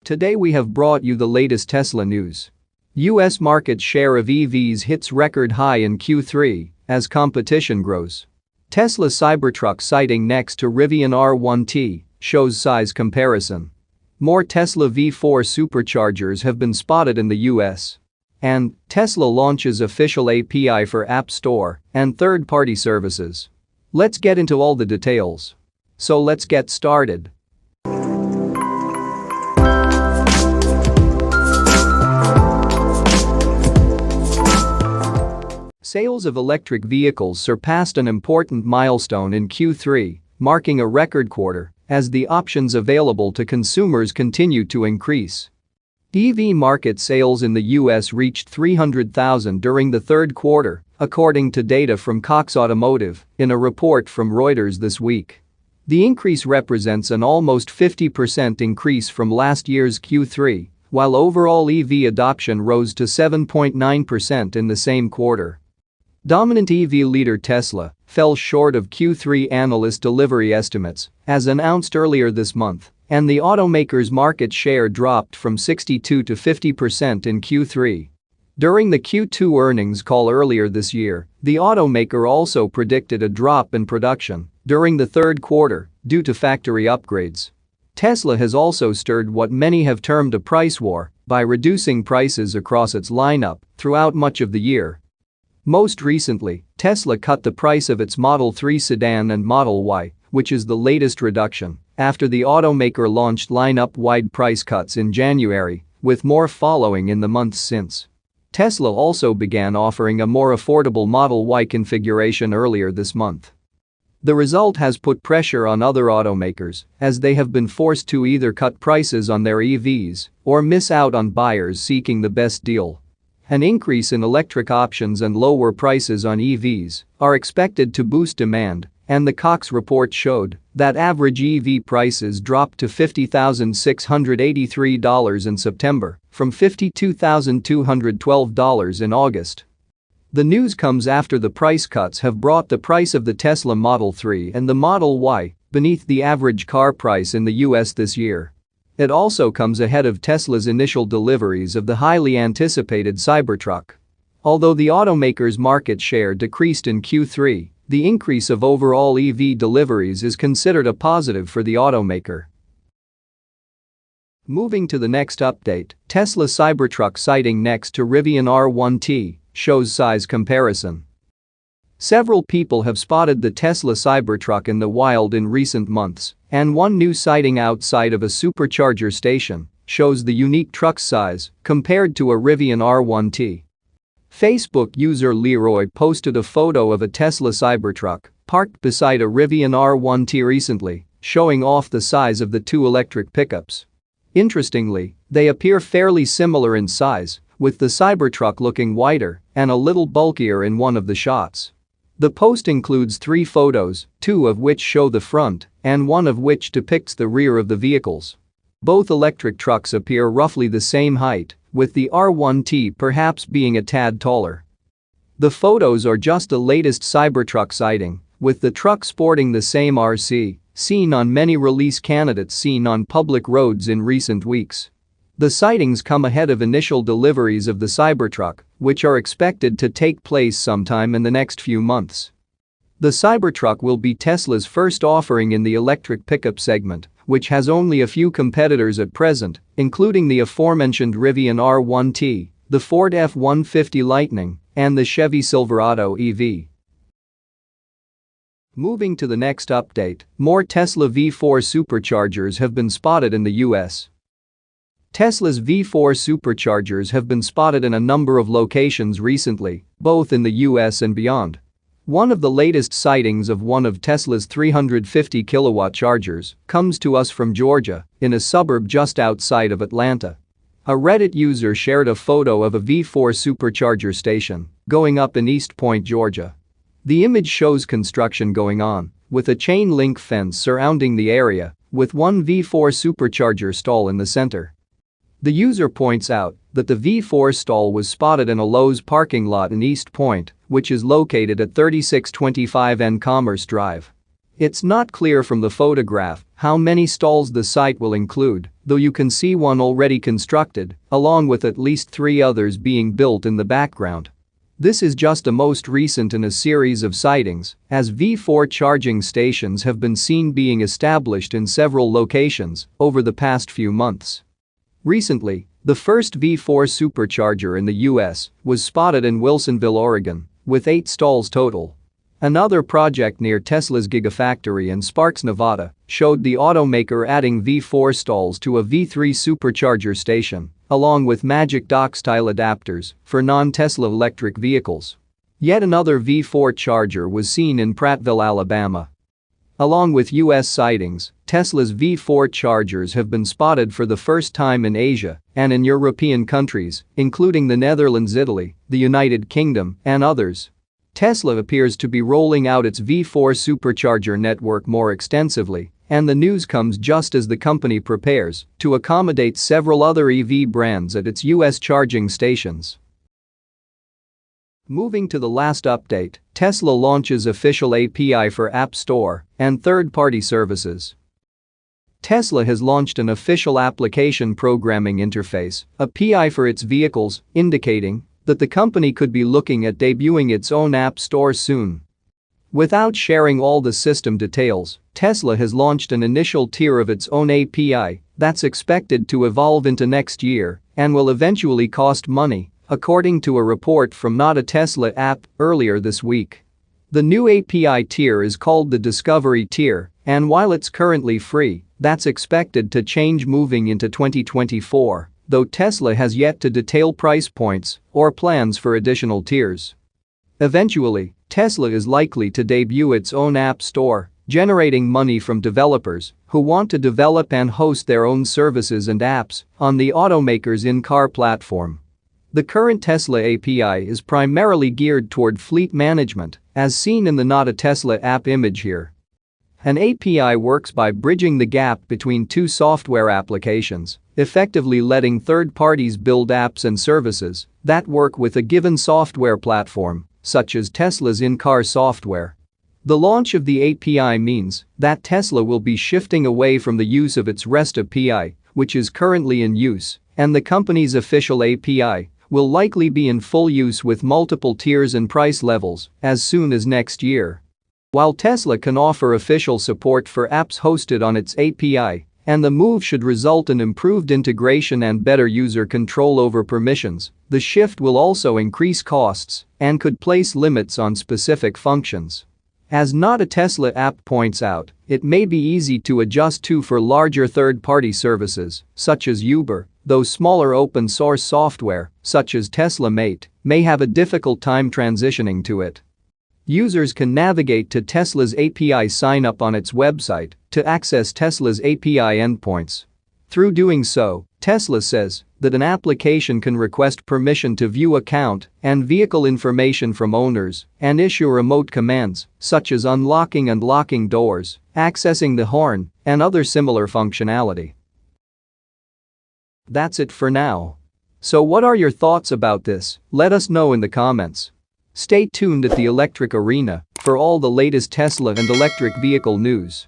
Today we have brought you the latest Tesla news. US market share of EVs hits record high in Q3 as competition grows. Tesla Cybertruck sighting next to Rivian R1T shows size comparison. More Tesla V4 Superchargers have been spotted in the US. And Tesla launches official API for App Store and third-party services. Let's get into all the details. So let's get started. Sales of electric vehicles surpassed an important milestone in Q3, marking a record quarter as the options available to consumers continue to increase. EV market sales in the US reached 300,000 during the third quarter, according to data from Cox Automotive in a report from Reuters this week. The increase represents an almost 50% increase from last year's Q3, while overall EV adoption rose to 7.9% in the same quarter. Dominant EV leader Tesla fell short of Q3 analyst delivery estimates, as announced earlier this month, and the automaker's market share dropped from 62 to 50% in Q3. During the Q2 earnings call earlier this year, the automaker also predicted a drop in production during the third quarter due to factory upgrades. Tesla has also stirred what many have termed a price war by reducing prices across its lineup throughout much of the year. Most recently, Tesla cut the price of its Model 3 sedan and Model Y, which is the latest reduction, after the automaker launched lineup-wide price cuts in January, with more following in the months since. Tesla also began offering a more affordable Model Y configuration earlier this month. The result has put pressure on other automakers, as they have been forced to either cut prices on their EVs or miss out on buyers seeking the best deal. An increase in electric options and lower prices on EVs are expected to boost demand, and the Cox report showed that average EV prices dropped to $50,683 in September from $52,212 in August. The news comes after the price cuts have brought the price of the Tesla Model 3 and the Model Y beneath the average car price in the US this year. It also comes ahead of Tesla's initial deliveries of the highly anticipated Cybertruck. Although the automaker's market share decreased in Q3, the increase of overall EV deliveries is considered a positive for the automaker. Moving to the next update, Tesla Cybertruck sighting next to Rivian R1T shows size comparison. Several people have spotted the Tesla Cybertruck in the wild in recent months, and one new sighting outside of a supercharger station shows the unique truck's size compared to a Rivian R1T. Facebook user Leroy posted a photo of a Tesla Cybertruck parked beside a Rivian R1T recently, showing off the size of the two electric pickups. Interestingly, they appear fairly similar in size, with the Cybertruck looking wider and a little bulkier in one of the shots. The post includes 3 photos, 2 of which show the front and 1 of which depicts the rear of the vehicles. Both electric trucks appear roughly the same height, with the R1T perhaps being a tad taller. The photos are just the latest Cybertruck sighting, with the truck sporting the same RC seen on many release candidates seen on public roads in recent weeks. The sightings come ahead of initial deliveries of the Cybertruck, which are expected to take place sometime in the next few months. The Cybertruck will be Tesla's first offering in the electric pickup segment, which has only a few competitors at present, including the aforementioned Rivian R1T, the Ford F-150 Lightning, and the Chevy Silverado EV. Moving to the next update, more Tesla V4 Superchargers have been spotted in the US. Tesla's V4 Superchargers have been spotted in a number of locations recently, both in the US and beyond. One of the latest sightings of one of Tesla's 350 kilowatt chargers comes to us from Georgia, in a suburb just outside of Atlanta. A Reddit user shared a photo of a V4 Supercharger station going up in East Point, Georgia. The image shows construction going on, with a chain link fence surrounding the area, with one V4 Supercharger stall in the center. The user points out that the V4 stall was spotted in a Lowe's parking lot in East Point, which is located at 3625 N Commerce Drive. It's not clear from the photograph how many stalls the site will include, though you can see one already constructed, along with at least 3 others being built in the background. This is just the most recent in a series of sightings, as V4 charging stations have been seen being established in several locations over the past few months. Recently, the first V4 Supercharger in the US was spotted in Wilsonville, Oregon, with 8 stalls total. Another project near Tesla's Gigafactory in Sparks, Nevada, showed the automaker adding V4 stalls to a V3 Supercharger station, along with Magic Dock-style adapters for non-Tesla electric vehicles. Yet another V4 charger was seen in Prattville, Alabama. Along with US sightings, Tesla's V4 chargers have been spotted for the first time in Asia and in European countries, including the Netherlands, Italy, the United Kingdom, and others. Tesla appears to be rolling out its V4 supercharger network more extensively, and the news comes just as the company prepares to accommodate several other EV brands at its US charging stations. Moving to the last update, Tesla launches official API for App Store and third-party services. Tesla has launched an official application programming interface, API, for its vehicles, indicating that the company could be looking at debuting its own app store soon. Without sharing all the system details, Tesla has launched an initial tier of its own API that's expected to evolve into next year and will eventually cost money, according to a report from Not a Tesla App earlier this week. The new API tier is called the Discovery tier, and while it's currently free, that's expected to change moving into 2024. Though Tesla has yet to detail price points or plans for additional tiers. Eventually, Tesla is likely to debut its own app store, generating money from developers who want to develop and host their own services and apps on the automaker's in-car platform. The current Tesla API is primarily geared toward fleet management, as seen in the Not a Tesla App image here. An API works by bridging the gap between 2 software applications, effectively letting third parties build apps and services that work with a given software platform, such as Tesla's in-car software. The launch of the API means that Tesla will be shifting away from the use of its REST API, which is currently in use, and the company's official API will likely be in full use with multiple tiers and price levels as soon as next year. While Tesla can offer official support for apps hosted on its API, and the move should result in improved integration and better user control over permissions, the shift will also increase costs and could place limits on specific functions. As Not a Tesla App points out, it may be easy to adjust to for larger third-party services, such as Uber, though smaller open-source software, such as Tesla Mate, may have a difficult time transitioning to it. Users can navigate to Tesla's API sign-up on its website to access Tesla's API endpoints. Through doing so, Tesla says that an application can request permission to view account and vehicle information from owners and issue remote commands such as unlocking and locking doors, accessing the horn, and other similar functionality. That's it for now. So what are your thoughts about this? Let us know in the comments. Stay tuned at the Electric Arena for all the latest Tesla and electric vehicle news.